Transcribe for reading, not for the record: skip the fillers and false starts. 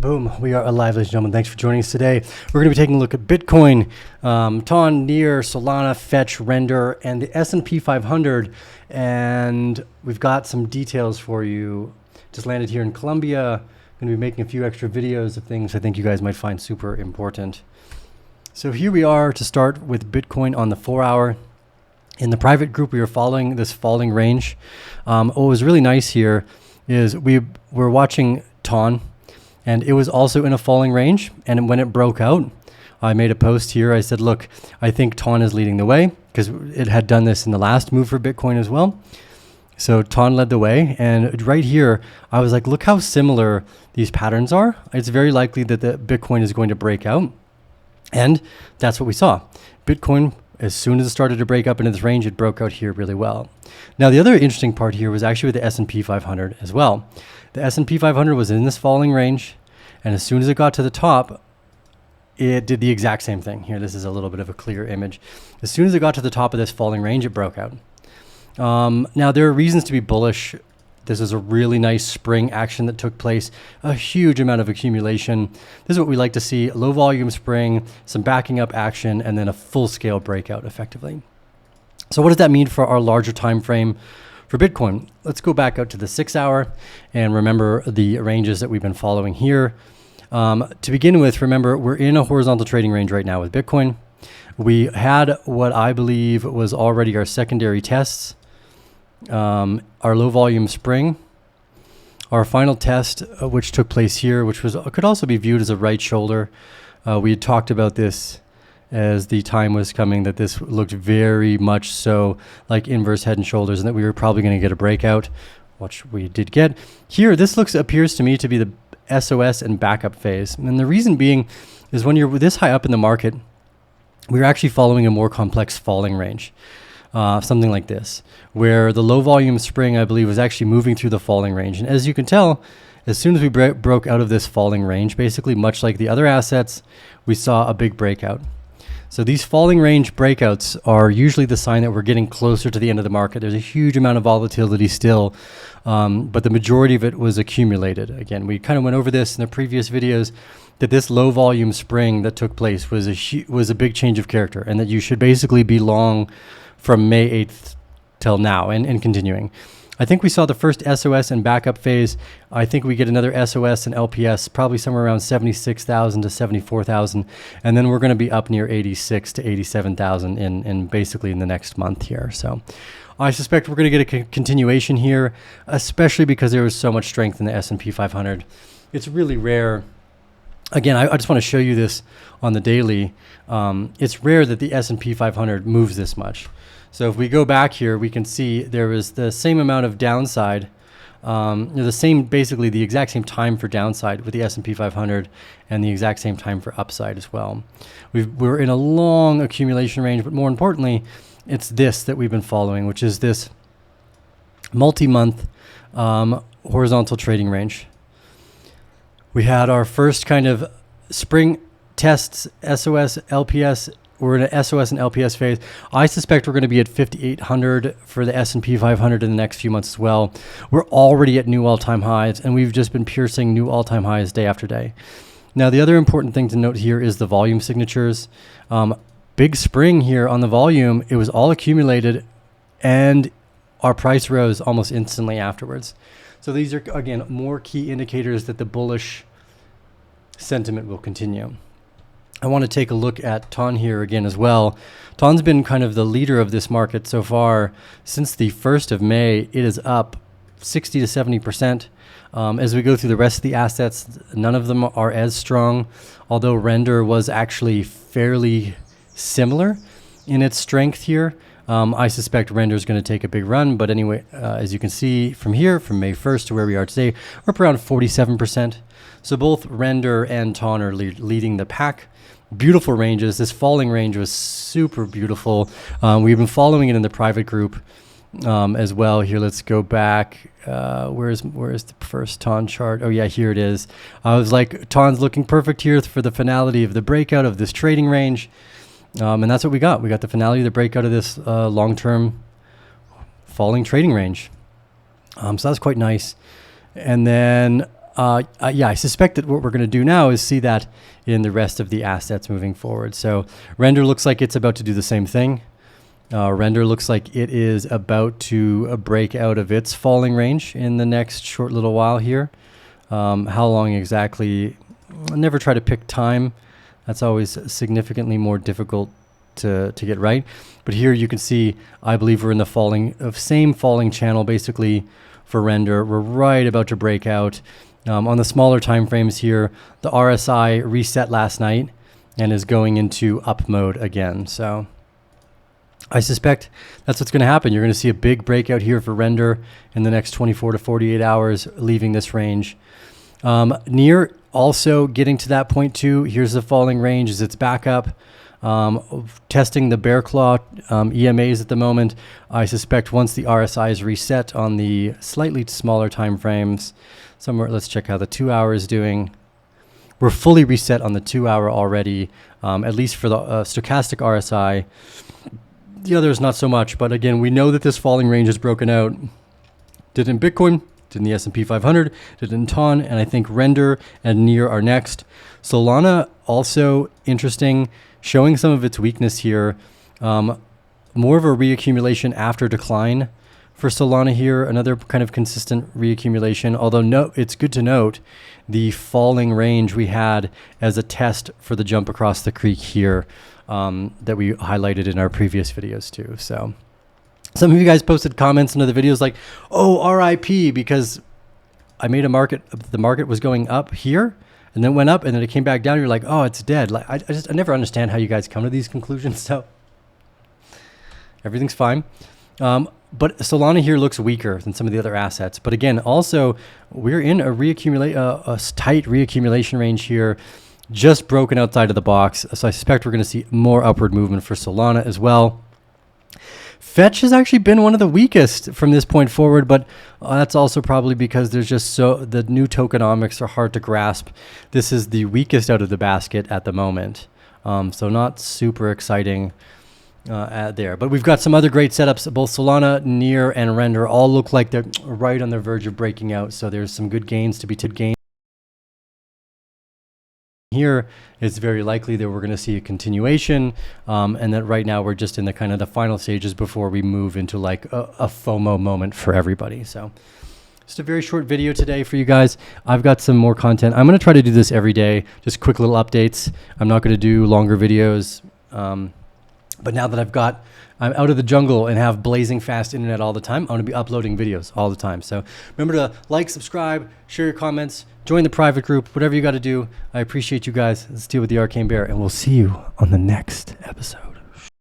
Boom, we are alive, ladies and gentlemen. Thanks for joining us today. We're going to be taking a look at Bitcoin, TON, NEAR, Solana, Fetch, Render, and the S&P 500. And we've got some details for you. Just landed here in Colombia. Going to be making a few extra videos of things I think you guys might find super important. So here we are to start with Bitcoin on the 4-hour. In the private group, we are following this falling range. What was really nice here is we were watching TON, and it was also in a falling range. And when it broke out, I made a post here. I said, look, I think TON is leading the way because it had done this in the last move for Bitcoin as well. So TON led the way. And right here, I was like, look how similar these patterns are. It's very likely that the Bitcoin is going to break out. And that's what we saw. Bitcoin, as soon as it started to break up into this range, it broke out here really well. Now, the other interesting part here was actually with the S&P 500 as well. The S&P 500 was in this falling range, and as soon as it got to the top, it did the exact same thing. Here, this is a little bit of a clear image. As soon as it got to the top of this falling range, it broke out. Now, there are reasons to be bullish. This is a really nice spring action that took place, a huge amount of accumulation. This is what we like to see, low volume spring, some backing up action, and then a full scale breakout effectively. So what does that mean for our larger time frame for Bitcoin? Let's go back out to the 6-hour and remember the ranges that we've been following here. To begin with, remember, we're in a horizontal trading range right now with Bitcoin. We had what I believe was already our secondary tests. Our low volume spring, our final test, which took place here, which could also be viewed as a right shoulder. We had talked about this as the time was coming, that this looked very much so like inverse head and shoulders, and that we were probably going to get a breakout, which we did get. Here, this appears to me to be the SOS and backup phase. And the reason being is when you're this high up in the market, we're actually following a more complex falling range. Something like this, where the low volume spring, I believe, was actually moving through the falling range. And as you can tell, as soon as we broke out of this falling range, basically much like the other assets, we saw a big breakout. So these falling range breakouts are usually the sign that we're getting closer to the end of the market. There's a huge amount of volatility still, but the majority of it was accumulated. Again, we kind of went over this in the previous videos, that this low volume spring that took place was a big change of character, and that you should basically be long from May 8th till now and continuing. I think we saw the first SOS and backup phase. I think we get another SOS and LPS, probably somewhere around 76,000 to 74,000. And then we're going to be up near 86 to 87,000 in basically in the next month here. So I suspect we're going to get a continuation here, especially because there was so much strength in the S&P 500. It's really rare. Again, I just want to show you this on the daily. It's rare that the S&P 500 moves this much. So if we go back here, we can see there was the same amount of downside, basically the exact same time for downside with the S&P 500 and the exact same time for upside as well. We're in a long accumulation range, but more importantly, it's this that we've been following, which is this multi-month horizontal trading range. We had our first kind of spring tests, SOS, LPS. We're in an SOS and LPS phase. I suspect we're going to be at 5,800 for the S&P 500 in the next few months as well. We're already at new all-time highs, and we've just been piercing new all-time highs day after day. Now, the other important thing to note here is the volume signatures. Big spring here on the volume. It was all accumulated, and our price rose almost instantly afterwards. So these are, again, more key indicators that the bullish sentiment will continue. I want to take a look at TON here again as well. TON's been kind of the leader of this market so far. Since the 1st of May, it is up 60 to 70%. As we go through the rest of the assets, none of them are as strong, although Render was actually fairly similar in its strength here. I suspect Render is going to take a big run, but anyway, as you can see from here, from May 1st to where we are today, we're up around 47%. So both Render and TON are leading the pack. Beautiful ranges. This falling range was super beautiful. We've been following it in the private group as well. Here, let's go back. Where's the first TON chart? Oh yeah, here it is. I was like, TON's looking perfect here for the finality of the breakout of this trading range. And that's what we got. We got the finality of the breakout of this long-term falling trading range. So that's quite nice. And then Yeah, I suspect that what we're going to do now is see that in the rest of the assets moving forward. So Render looks like it's about to do the same thing. Render looks like it is about to break out of its falling range in the next short little while here. How long exactly? I never try to pick time. That's always significantly more difficult to get right. But here you can see, I believe we're in the same falling channel basically for Render. We're right about to break out. On the smaller time frames here, the RSI reset last night and is going into up mode again. So I suspect that's what's going to happen. You're going to see a big breakout here for Render in the next 24 to 48 hours, leaving this range. Near also getting to that point too. Here's the falling range as it's back up. Testing the bear claw EMAs at the moment. I suspect once the RSI is reset on the slightly smaller time frames, somewhere, let's check how the 2 hour is doing. We're fully reset on the 2 hour already, at least for the stochastic RSI. The others not so much, but again, we know that this falling range is broken out. Did in Bitcoin, did in the S&P 500, did in TON, and I think Render and Near are next. Solana also interesting, showing some of its weakness here. More of a reaccumulation after decline for Solana here, another kind of consistent reaccumulation, although it's good to note the falling range we had as a test for the jump across the creek here that we highlighted in our previous videos too. So some of you guys posted comments into the videos like, oh, RIP, because I made the market was going up here and then went up and then it came back down. You're like, oh, it's dead. Like I never understand how you guys come to these conclusions. So everything's fine. But Solana here looks weaker than some of the other assets. But again, also we're in a tight reaccumulation range here, just broken outside of the box. So I suspect we're going to see more upward movement for Solana as well. Fetch has actually been one of the weakest from this point forward, but that's also probably because there's just the new tokenomics are hard to grasp. This is the weakest out of the basket at the moment. So not super exciting there, but we've got some other great setups. Both Solana, Near, and Render all look like they're right on the verge of breaking out. So there's some good gains to be gained. Here, it's very likely that we're going to see a continuation, and that right now we're just in the kind of the final stages before we move into like a FOMO moment for everybody. So just a very short video today for you guys. I've got some more content. I'm going to try to do this every day, just quick little updates. I'm not going to do longer videos. But now that I'm out of the jungle and have blazing fast internet all the time, I'm going to be uploading videos all the time. So remember to like, subscribe, share your comments, join the private group, whatever you got to do. I appreciate you guys. Let's deal with the Arcane Bear, and we'll see you on the next episode.